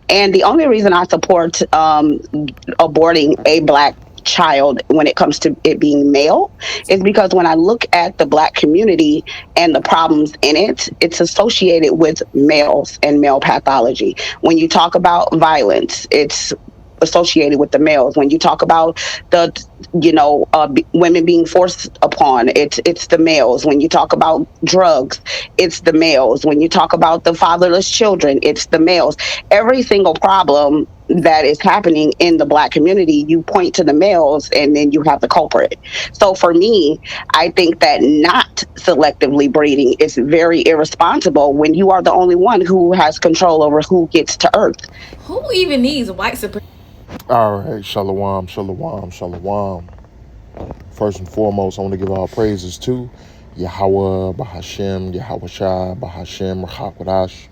And the only reason I support aborting a black child when it comes to it being male is because when I look at the black community and the problems in it, it's associated with males and male pathology. When you talk about violence, it's associated with the males. When you talk about the women being forced upon, it's the males. When you talk about drugs, it's the males. When you talk about the fatherless children, it's the males. Every single problem that is happening in the black community, you point to the males and then you have the culprit. So for me, I think that not selectively breeding is very irresponsible when you are the only one who has control over who gets to earth. All right, shalom, shalom, shalom. First and foremost, I want to give all praises to Yahweh, Bahashem, Yahweh Shai, Bahashem, Rahakwadash,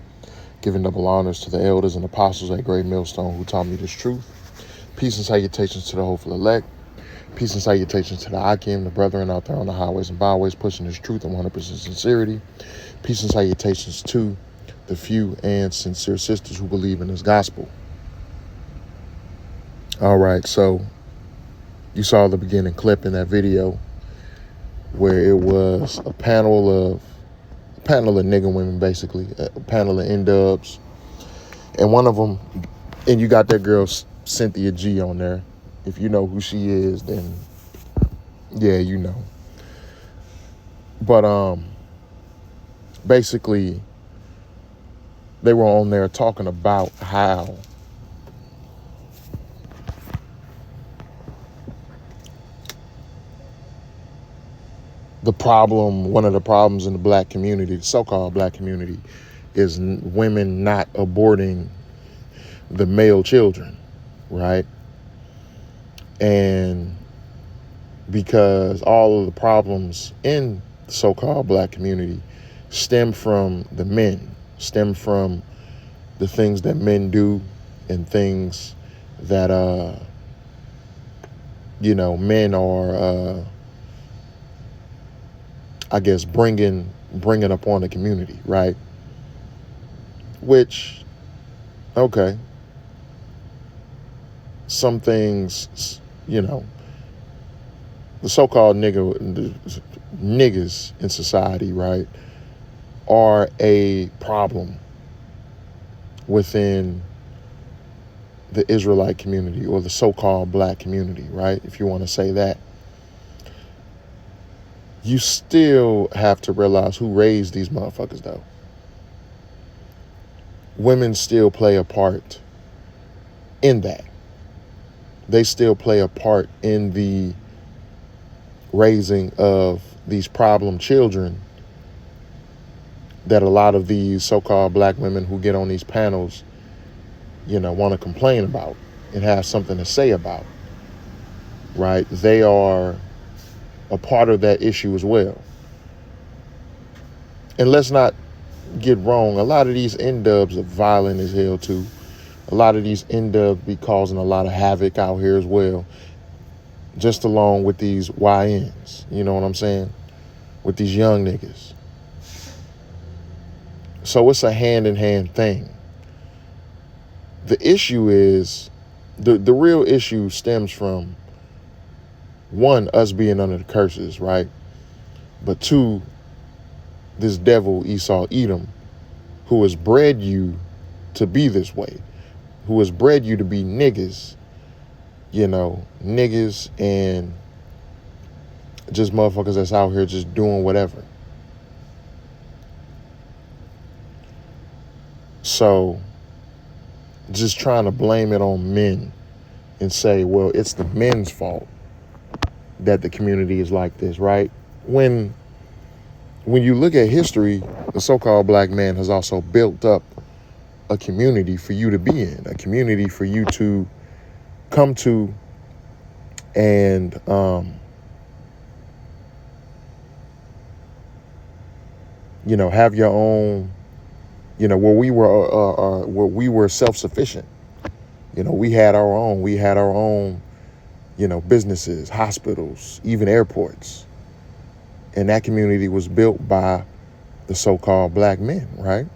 giving double honors to the elders and apostles at Great Millstone who taught me this truth. Peace and salutations to the hopeful elect. Peace and salutations to the Akim, the brethren out there on the highways and byways pushing this truth in 100% sincerity. Peace and salutations to the few and sincere sisters who believe in this gospel. All right, so you saw the beginning clip in that video where it was a panel of nigga women, basically, a panel of N-dubs, and one of them, and you got that girl Cynthia G on there. If you know who she is, then yeah, you know. But basically, they were on there talking about how one of the problems in the black community, the so-called black community, is women not aborting the male children, right? And because all of the problems in the so-called black community stem from the men, stem from the things that men do and things that, men are, I guess, bringing upon the community, right? Which, okay, some things, the so-called niggas in society, right, are a problem within the Israelite community or the so-called black community, right? If you want to say that. You still have to realize who raised these motherfuckers, though. Women still play a part in that. They still play a part in the raising of these problem children that a lot of these so-called black women who get on these panels, want to complain about and have something to say about, right? They are a part of that issue as well. And let's not get wrong, a lot of these N-dubs are violent as hell too. A lot of these N-dubs be causing a lot of havoc out here as well, just along with these YNs, you know what I'm saying? With these young niggas. So it's a hand-in-hand thing. The issue is, the real issue stems from, one, us being under the curses, right? But two, this devil Esau Edom, who has bred you to be this way, who has bred you to be niggas, niggas and just motherfuckers that's out here just doing whatever. So just trying to blame it on men and say, well, it's the men's fault that the community is like this, right? When you look at history, the so-called black man has also built up a community for you to be in, a community for you to come to and have your own, where we were self-sufficient. We had our own, businesses, hospitals, even airports. And that community was built by the so-called black men, right?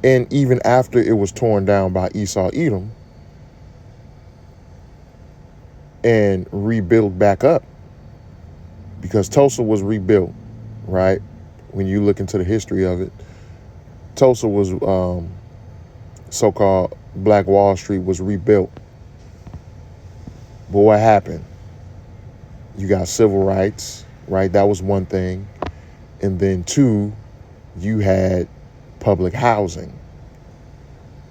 And even after it was torn down by Esau Edom and rebuilt back up, because Tulsa was rebuilt, right? When you look into the history of it, Tulsa was so-called Black Wall Street was rebuilt. But what happened? You got civil rights, right? That was one thing. And then two, you had public housing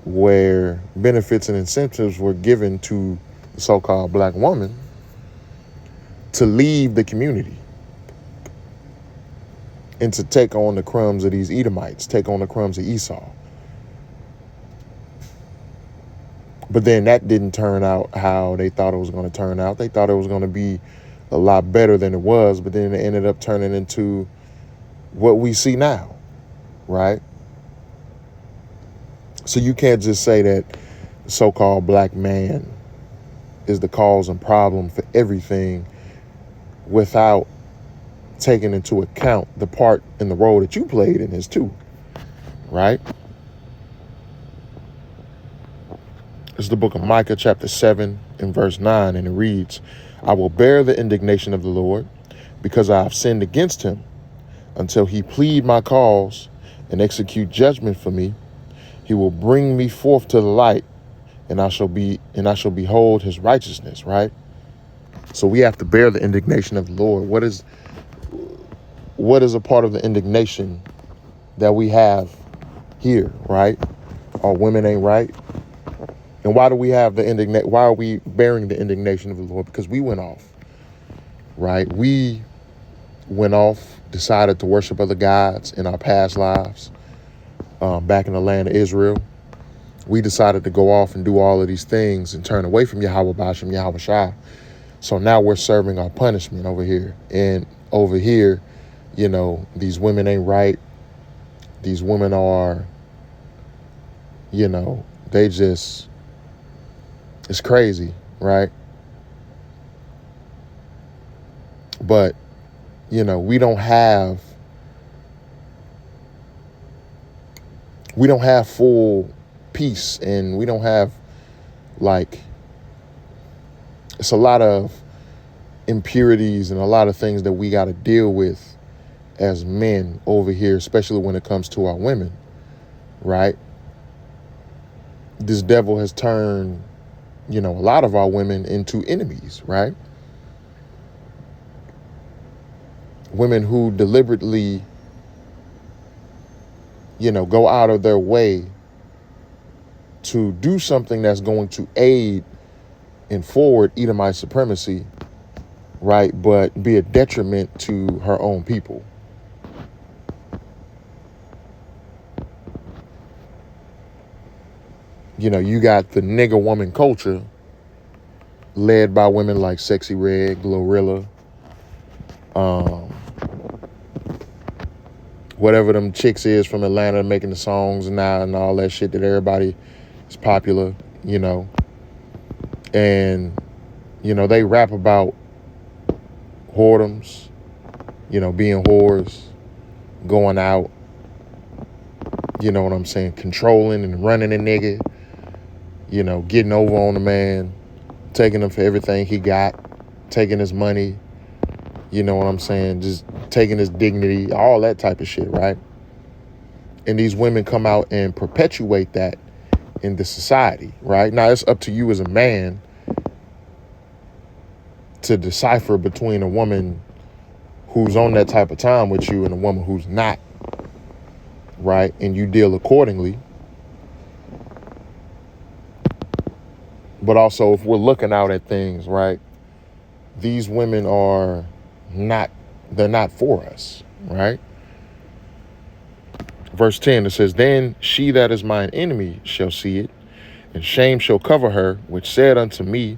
where benefits and incentives were given to the so-called black woman to leave the community and to take on the crumbs of these Edomites, take on the crumbs of Esau. But then that didn't turn out how they thought it was going to turn out. They thought it was going to be a lot better than it was, but then it ended up turning into what we see now, right? So you can't just say that the so-called black man is the cause and problem for everything without taking into account the part and the role that you played in this too, right? It's the book of Micah chapter 7 and verse 9, and it reads, I will bear the indignation of the Lord because I have sinned against him until he plead my cause and execute judgment for me. He will bring me forth to the light, and I shall behold his righteousness, right? So we have to bear the indignation of the Lord. What is a part of the indignation that we have here, right? Our women ain't right. And why do we have why are we bearing the indignation of the Lord? Because we went off, right? We went off, decided to worship other gods in our past lives, back in the land of Israel. We decided to go off and do all of these things and turn away from Yahweh Bashem, Yahweh Shai. So now we're serving our punishment over here. And over here, you know, these women ain't right. These women are, you know, it's crazy, right? But, you know, we don't have full peace, and we don't have, like, it's a lot of impurities and a lot of things that we got to deal with as men over here, especially when it comes to our women, right? This devil has turned, you know, a lot of our women into enemies, right? Women who deliberately, you know, go out of their way to do something that's going to aid and forward Edomite supremacy, right? But be a detriment to her own people. You know, you got the nigger woman culture led by women like Sexy Red, Glorilla, whatever them chicks is from Atlanta making the songs now and all that shit that everybody is popular, you know. And, you know, they rap about whoredoms, you know, being whores, going out, you know what I'm saying, controlling and running a nigga, you know, getting over on the man, taking him for everything he got, taking his money, you know what I'm saying, just taking his dignity, all that type of shit, right? And these women come out and perpetuate that in the society, right? Now, it's up to you as a man to decipher between a woman who's on that type of time with you and a woman who's not, right? And you deal accordingly. But also, if we're looking out at things, right, these women are they're not for us, right? Verse 10, it says, then she that is mine enemy shall see it, and shame shall cover her, which said unto me,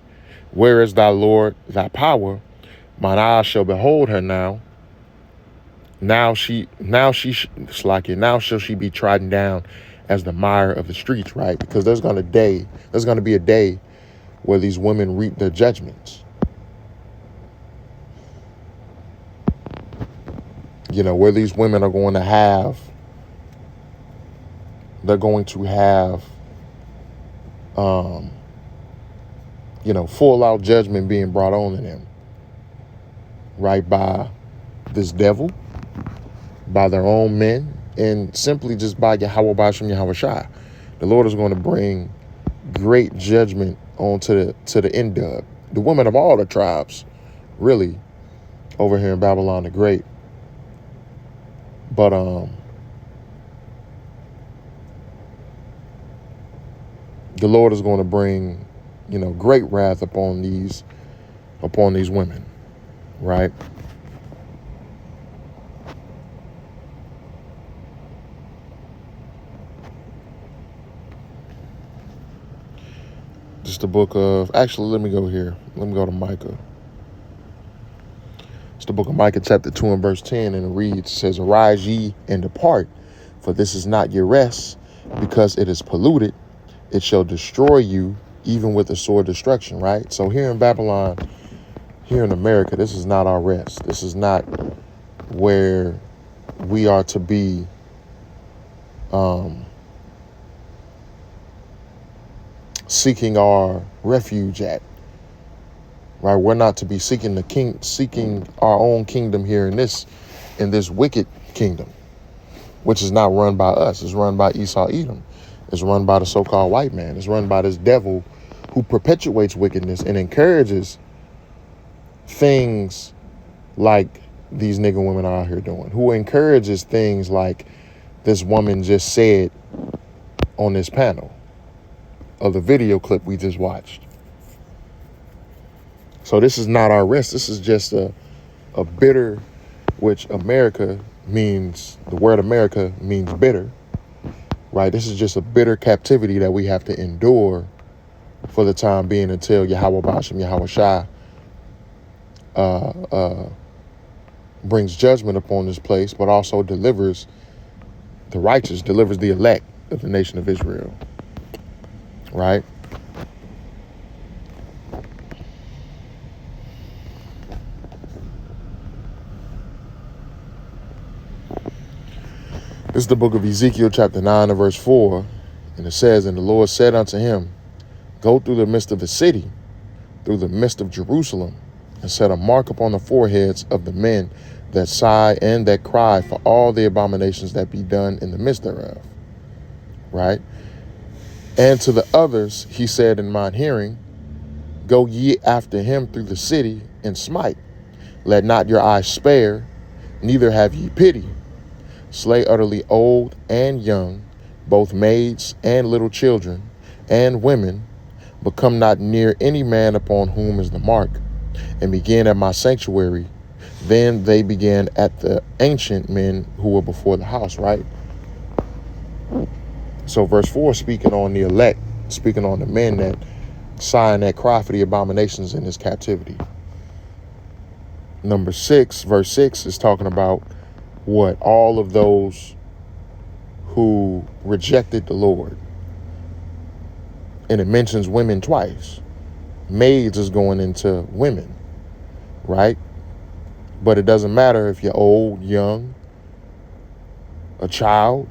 where is thy Lord, thy power? Mine eyes shall behold her now. Now shall she be trodden down as the mire of the streets, right? Because there's going to be a day where these women reap their judgments. You know, where these women are going to have they're going to have, full out judgment being brought on to them, right, by this devil, by their own men, and simply just by Yahweh Bashem Yahweh Shai. The Lord is going to bring great judgment onto the Indub, the women of all the tribes, really, over here in Babylon the Great. But the Lord is going to bring, great wrath upon these women, right? Just the book of, actually, let me go here. Let me go to Micah. It's the book of Micah, chapter 2 and verse 10, and it reads, it says, "Arise ye and depart, for this is not your rest, because it is polluted. It shall destroy you, even with the sword destruction," right? So here in Babylon, here in America, this is not our rest. This is not where we are to be seeking our refuge at, right? We're not to be seeking our own kingdom here in this wicked kingdom, which is not run by us. It's run by Esau Edom. It's run by the so-called white man. It's run by this devil who perpetuates wickedness and encourages things like these nigger women are out here doing, who encourages things like this woman just said on this panel of the video clip we just watched. So this is not our rest. This is just a bitter, which America means, the word America means bitter, right? This is just a bitter captivity that we have to endure for the time being until Yahweh Bashem Yahweh Shai brings judgment upon this place, but also delivers the righteous, delivers the elect of the nation of Israel, right? This is the book of Ezekiel, chapter 9 and verse 4, and it says, "And the Lord said unto him, Go through the midst of the city, through the midst of Jerusalem, and set a mark upon the foreheads of the men that sigh and that cry for all the abominations that be done in the midst thereof." Right? "And to the others he said in mine hearing, Go ye after him through the city, and smite. Let not your eyes spare, neither have ye pity. Slay utterly old and young, both maids and little children, and women, but come not near any man upon whom is the mark, and begin at my sanctuary. Then they began at the ancient men who were before the house," right? So verse 4 speaking on the elect, speaking on the men that sigh and that cry for the abominations in this captivity. Number 6, verse 6 is talking about what? All of those who rejected the Lord. And it mentions women twice. Maids is going into women, right? But it doesn't matter if you're old, young, a child.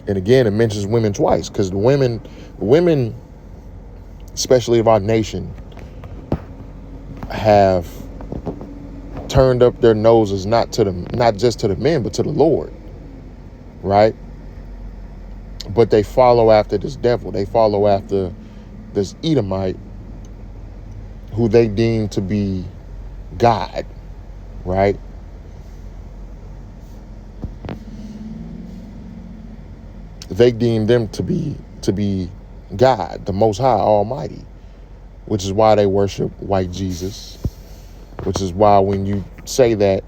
And again, it mentions women twice, because the women, especially of our nation, have turned up their noses not just to the men, but to the Lord, right? But they follow after this devil. They follow after this Edomite who they deem to be God, right? They deem them to be God, the Most High, Almighty, which is why they worship white Jesus, which is why when you say that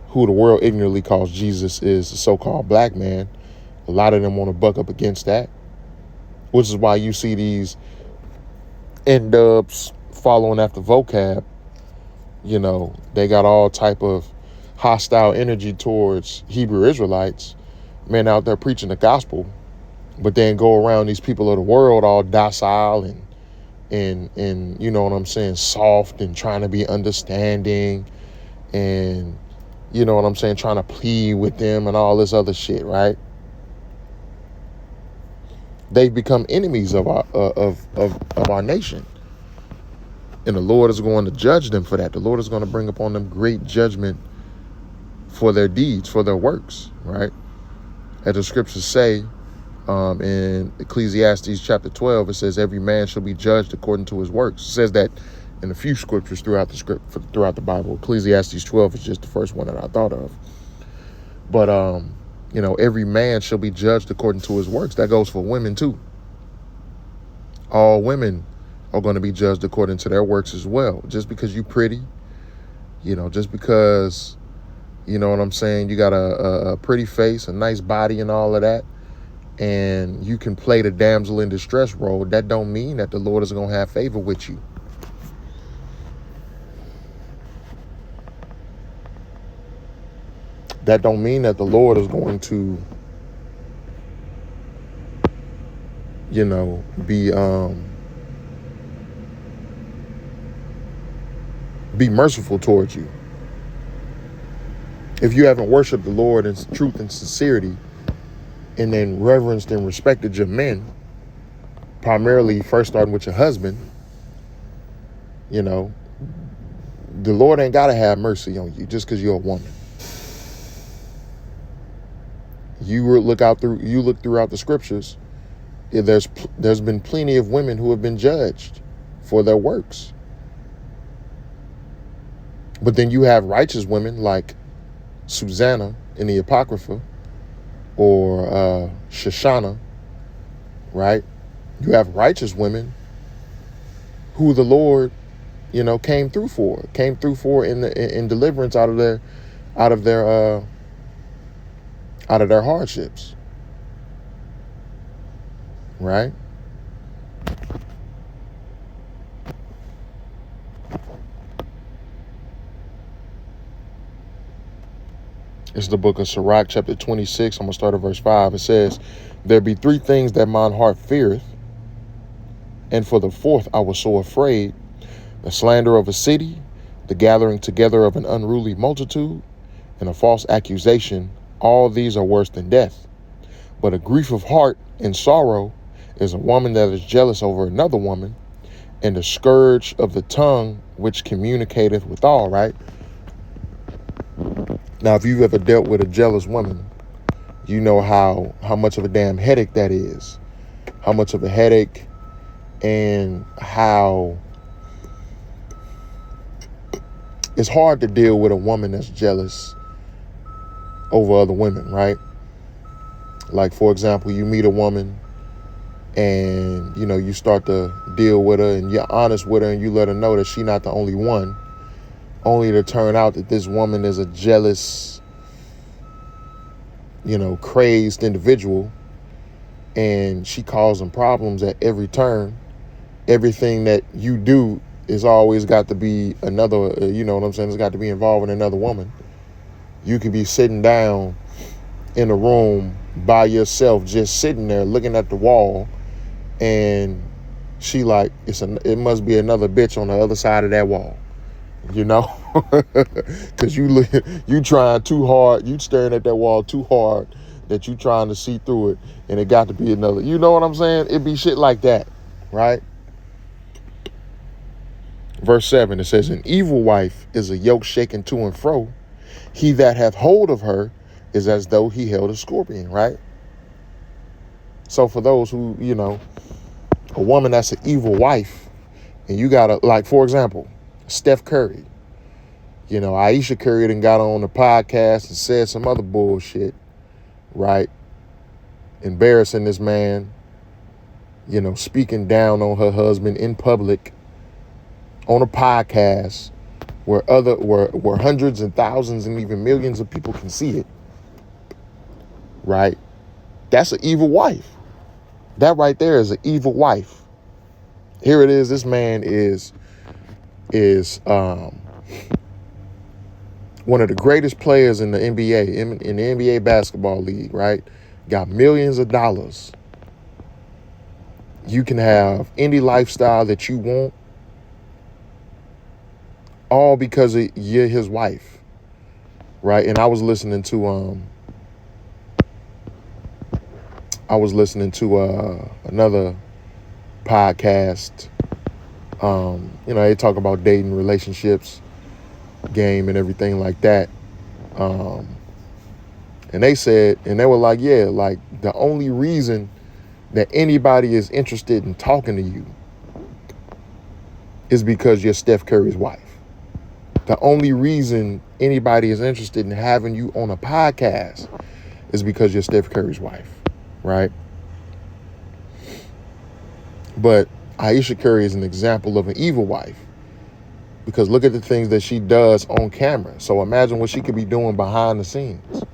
who the world ignorantly calls Jesus is a so-called black man, a lot of them want to buck up against that, which is why you see these N-dubs following after vocab. You know, they got all type of hostile energy towards Hebrew Israelites, men out there preaching the gospel, but then go around these people of the world all docile and you know what I'm saying, soft and trying to be understanding and, you know what I'm saying, trying to plead with them and all this other shit, right? They've become enemies of our nation. And the Lord is going to judge them for that. The Lord is going to bring upon them great judgment for their deeds, for their works, right? As the scriptures say, in Ecclesiastes chapter 12, it says, every man shall be judged according to his works. It says that in a few scriptures throughout the Bible. Ecclesiastes 12 is just the first one that I thought of. But, every man shall be judged according to his works. That goes for women too. All women are going to be judged according to their works as well. Just because you pretty, just because, you know what I'm saying, you got a pretty face, a nice body and all of that, and you can play the damsel in distress role, that don't mean that the Lord is going to have favor with you. That don't mean that the Lord is going to, be merciful towards you. If you haven't worshiped the Lord in truth and sincerity, and then reverenced and respected your men, primarily first starting with your husband, the Lord ain't got to have mercy on you just because you're a woman. You look throughout the scriptures, there's been plenty of women who have been judged for their works. But then you have righteous women like Susanna in the Apocrypha, or Shoshana, right? You have righteous women who the Lord, came through for in deliverance out of their hardships, right? It's the book of Sirach, chapter 26. I'm going to start at verse 5. It says, there be three things that mine heart feareth, and for the fourth I was so afraid, the slander of a city, the gathering together of an unruly multitude, and a false accusation. All these are worse than death. But a grief of heart and sorrow is a woman that is jealous over another woman, and a scourge of the tongue which communicateth withal, right? Now, if you've ever dealt with a jealous woman, you know how much of a damn headache that is. How much of a headache, and how, it's hard to deal with a woman that's jealous over another woman. You know how much of a damn headache that is. How much of a headache, and how, it's hard to deal with a woman that's jealous over other women, right? Like, for example, you meet a woman and, you start to deal with her and you're honest with her and you let her know that she's not the only one, only to turn out that this woman is a jealous, crazed individual, and she causing problems at every turn. Everything that you do is always got to be another, it's got to be involving another woman. You could be sitting down in a room by yourself, just sitting there looking at the wall, and she like, it must be another bitch on the other side of that wall, because you trying too hard, you staring at that wall too hard, that you trying to see through it, and it got to be another, you know what I'm saying? It be shit like that, right? Verse 7, it says, an evil wife is a yoke shaken to and fro. He that hath hold of her is as though he held a scorpion, right? So for those who, a woman that's an evil wife, and you gotta, like, for example, Steph Curry. Aisha Curry done got on the podcast and said some other bullshit, right? Embarrassing this man, speaking down on her husband in public on a podcast where hundreds and thousands and even millions of people can see it, right? That's an evil wife. That right there is an evil wife. Here it is. This man is one of the greatest players in the NBA, in the NBA basketball league, right? Got millions of dollars. You can have any lifestyle that you want, all because you're his wife, right? And I was listening to I was listening to another podcast. They talk about dating, relationships, game, and everything like that. Um, and they were like, yeah, like the only reason that anybody is interested in talking to you is because you're Steph Curry's wife. The only reason anybody is interested in having you on a podcast is because you're Steph Curry's wife, right? But Ayesha Curry is an example of an evil wife, because look at the things that she does on camera. So imagine what she could be doing behind the scenes.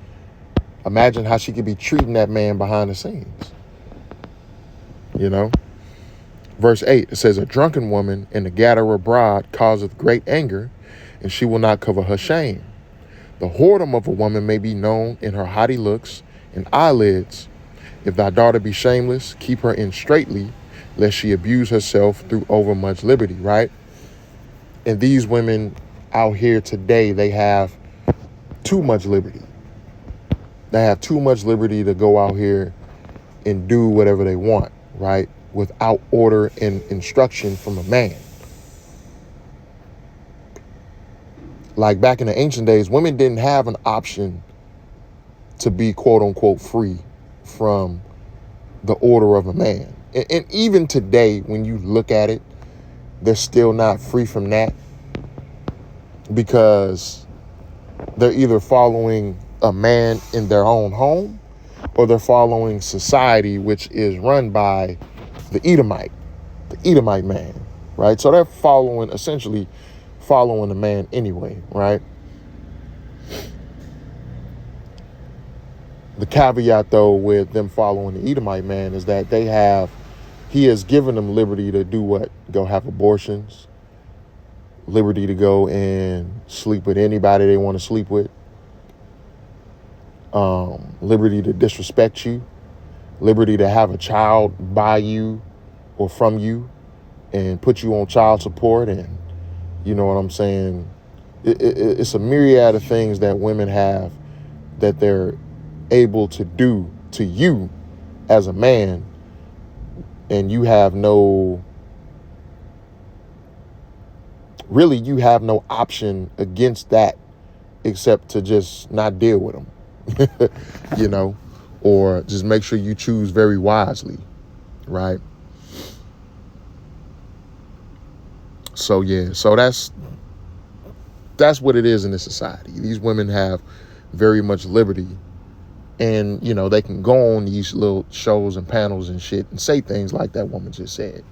Imagine how she could be treating that man behind the scenes. Verse 8, it says, a drunken woman in the gatherer abroad causeth great anger, and she will not cover her shame. The whoredom of a woman may be known in her haughty looks and eyelids. If thy daughter be shameless, keep her in straitly, lest she abuse herself through overmuch liberty, right? And these women out here today, they have too much liberty. They have too much liberty to go out here and do whatever they want, right? Without order and instruction from a man. Like back in the ancient days, women didn't have an option to be quote unquote free from the order of a man. And even today, when you look at it, they're still not free from that, because they're either following a man in their own home, or they're following society, which is run by the Edomite man, right? So they're essentially following the man anyway, right? The caveat, though, with them following the Edomite man is that he has given them liberty to do what? Go have abortions, liberty to go and sleep with anybody they want to sleep with, liberty to disrespect you, liberty to have a child by you or from you and put you on child support. And you know what I'm saying? It's a myriad of things that women have that they're able to do to you as a man, and you have no option against that except to just not deal with them, or just make sure you choose very wisely, right? So that's what it is in this society. These women have very much liberty, and they can go on these little shows and panels and shit and say things like that woman just said.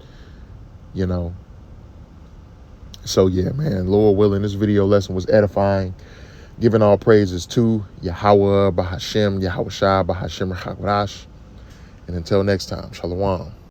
So yeah, man, Lord willing, this video lesson was edifying, giving all praises to Yahweh, Bahashem, Yahweh Shai, Bahashem, Rachakadash. And until next time, Shalom.